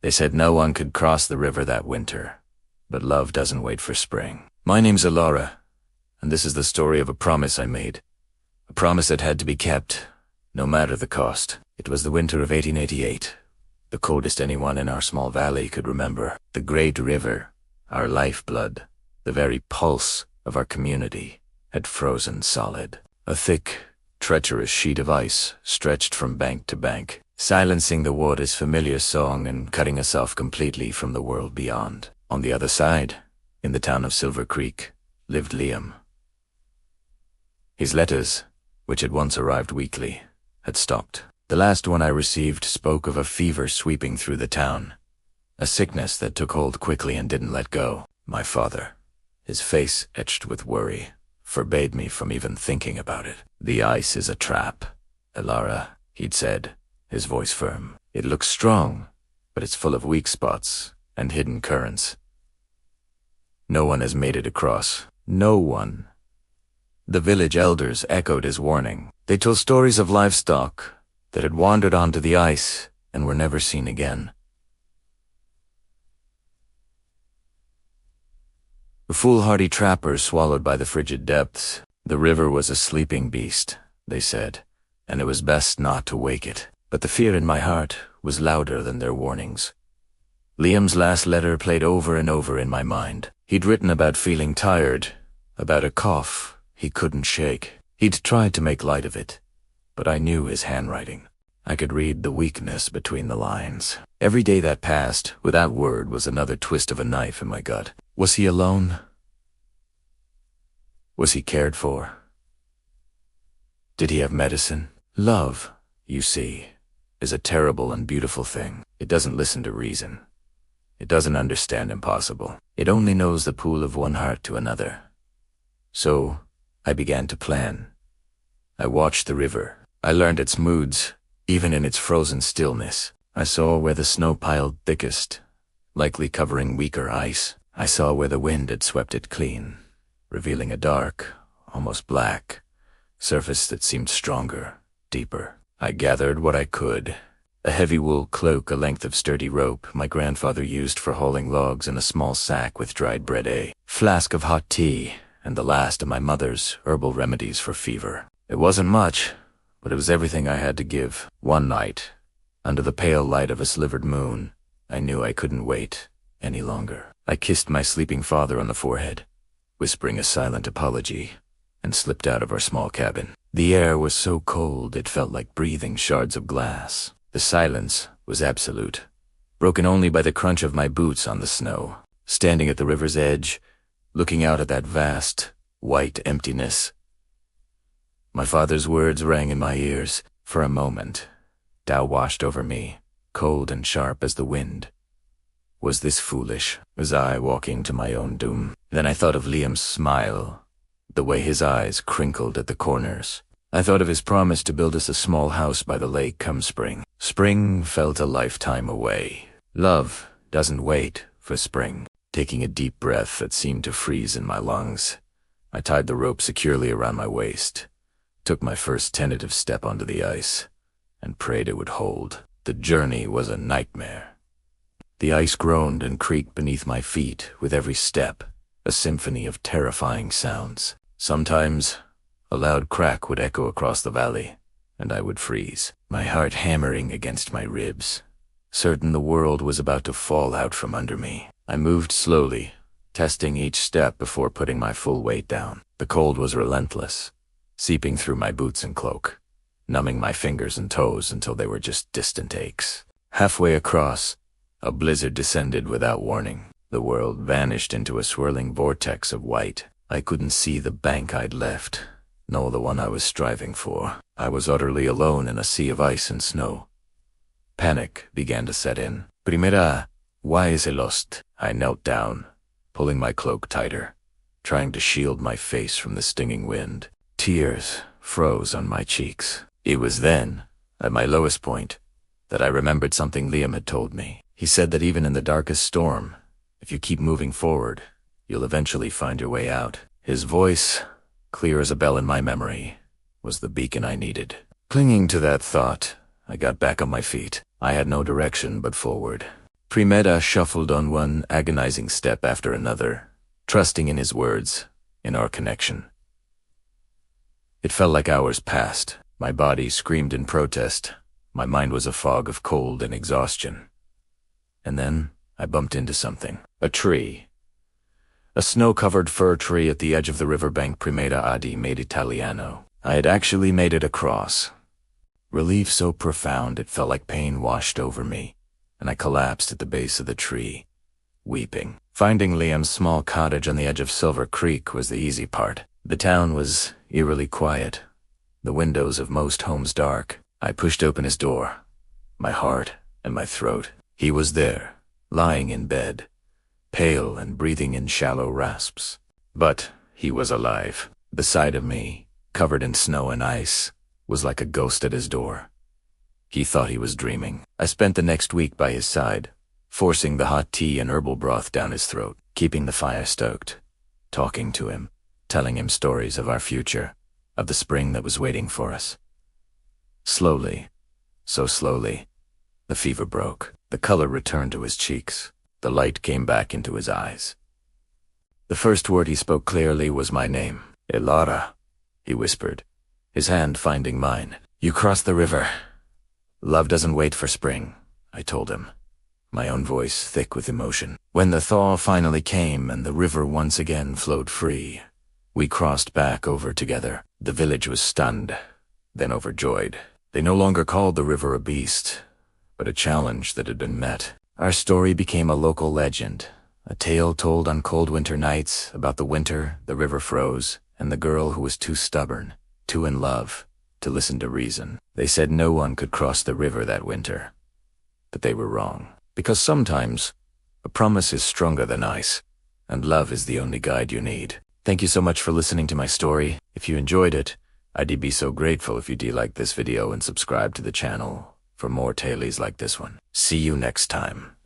They said no one could cross the river that winter, but love doesn't wait for spring. My name's Alara, and this is the story of a promise I made. A promise that had to be kept, no matter the cost. It was the winter of 1888, the coldest anyone in our small valley could remember. The great river, our lifeblood, the very pulse of our community, had frozen solid. A thick, treacherous sheet of ice stretched from bank to bank, silencing the water's familiar song and cutting us off completely from the world beyond. On the other side, in the town of Silver Creek, lived Liam. His letters, which had once arrived weekly, had stopped. The last one I received spoke of a fever sweeping through the town, a sickness that took hold quickly and didn't let go. My father, his face etched with worry, forbade me from even thinking about it. "The ice is a trap, Alara," he'd said, his voice firm. "It looks strong, but it's full of weak spots and hidden currents. No one has made it across. No one." The village elders echoed his warning. They told stories of livestock that had wandered onto the ice and were never seen again. The foolhardy trappers swallowed by the frigid depths. The river was a sleeping beast, they said, and it was best not to wake it. But the fear in my heart was louder than their warnings. Liam's last letter played over and over in my mind. He'd written about feeling tired, about a cough he couldn't shake. He'd tried to make light of it, but I knew his handwriting. I could read the weakness between the lines. Every day that passed without word was another twist of a knife in my gut. Was he alone? Was he cared for? Did he have medicine? Love, you see, is a terrible and beautiful thing. It doesn't listen to reason. It doesn't understand impossible. It only knows the pull of one heart to another. So I began to plan. I watched the river. I learned its moods, even in its frozen stillness. I saw where the snow piled thickest, likely covering weaker ice. I saw where the wind had swept it clean, revealing a dark, almost black, surface that seemed stronger, deeper. I gathered what I could. A heavy wool cloak, a length of sturdy rope my grandfather used for hauling logs, in a small sack with dried bread, a flask of hot tea, and the last of my mother's herbal remedies for fever. It wasn't much, but it was everything I had to give. One night, under the pale light of a slivered moon, I knew I couldn't wait any longer. I kissed my sleeping father on the forehead, whispering a silent apology, and slipped out of our small cabin. The air was so cold it felt like breathing shards of glass. The silence was absolute, broken only by the crunch of my boots on the snow. Standing at the river's edge, looking out at that vast, white emptiness, my father's words rang in my ears. For a moment, doubt washed over me, cold and sharp as the wind. Was this foolish? Was I walking to my own doom? Then I thought of Liam's smile, the way his eyes crinkled at the corners. I thought of his promise to build us a small house by the lake come spring. Spring felt a lifetime away. Love doesn't wait for spring. Taking a deep breath that seemed to freeze in my lungs, I tied the rope securely around my waist, took my first tentative step onto the ice, and prayed it would hold. The journey was a nightmare. The ice groaned and creaked beneath my feet with every step, a symphony of terrifying sounds. Sometimes a loud crack would echo across the valley, and I would freeze, my heart hammering against my ribs, certain the world was about to fall out from under me. I moved slowly, testing each step before putting my full weight down. The cold was relentless, seeping through my boots and cloak, numbing my fingers and toes until they were just distant aches. Halfway across, a blizzard descended without warning. The world vanished into a swirling vortex of white. I couldn't see the bank I'd left, nor the one I was striving for. I was utterly alone in a sea of ice and snow. Panic began to set in. "Primera, why is he lost?" I knelt down, pulling my cloak tighter, trying to shield my face from the stinging wind. Tears froze on my cheeks. It was then, at my lowest point, that I remembered something Liam had told me. He said that even in the darkest storm, if you keep moving forward, you'll eventually find your way out. His voice, clear as a bell in my memory, was the beacon I needed. Clinging to that thought, I got back on my feet. I had no direction but forward. Primeda shuffled on one agonizing step after another, trusting in his words, in our connection. It felt like hours passed. My body screamed in protest. My mind was a fog of cold and exhaustion. And then I bumped into something. A tree. A snow-covered fir tree at the edge of the riverbank Primeda Adi made Italiano. I had actually made it across. Relief so profound it felt like pain washed over me, and I collapsed at the base of the tree, weeping. Finding Liam's small cottage on the edge of Silver Creek was the easy part. The town was eerily quiet, the windows of most homes dark. I pushed open his door, my heart and my throat. He was there, lying in bed, pale and breathing in shallow rasps. But he was alive. The sight of me, covered in snow and ice, was like a ghost at his door. He thought he was dreaming. I spent the next week by his side, forcing the hot tea and herbal broth down his throat, keeping the fire stoked, talking to him, telling him stories of our future, of the spring that was waiting for us. Slowly, so slowly, the fever broke. The color returned to his cheeks. The light came back into his eyes. The first word he spoke clearly was my name. "Elara," he whispered, his hand finding mine. "You crossed the river. Love doesn't wait for spring," I told him, my own voice thick with emotion. When the thaw finally came and the river once again flowed free, we crossed back over together. The village was stunned, then overjoyed. They no longer called the river a beast, but a challenge that had been met. Our story became a local legend, a tale told on cold winter nights about the winter the river froze and the girl who was too stubborn, too in love, to listen to reason. They said no one could cross the river that winter, but they were wrong. Because sometimes a promise is stronger than ice, and love is the only guide you need. Thank you so much for listening to my story. If you enjoyed it, I'd be so grateful if you'd like this video and subscribe to the channel for more tales like this one. See you next time.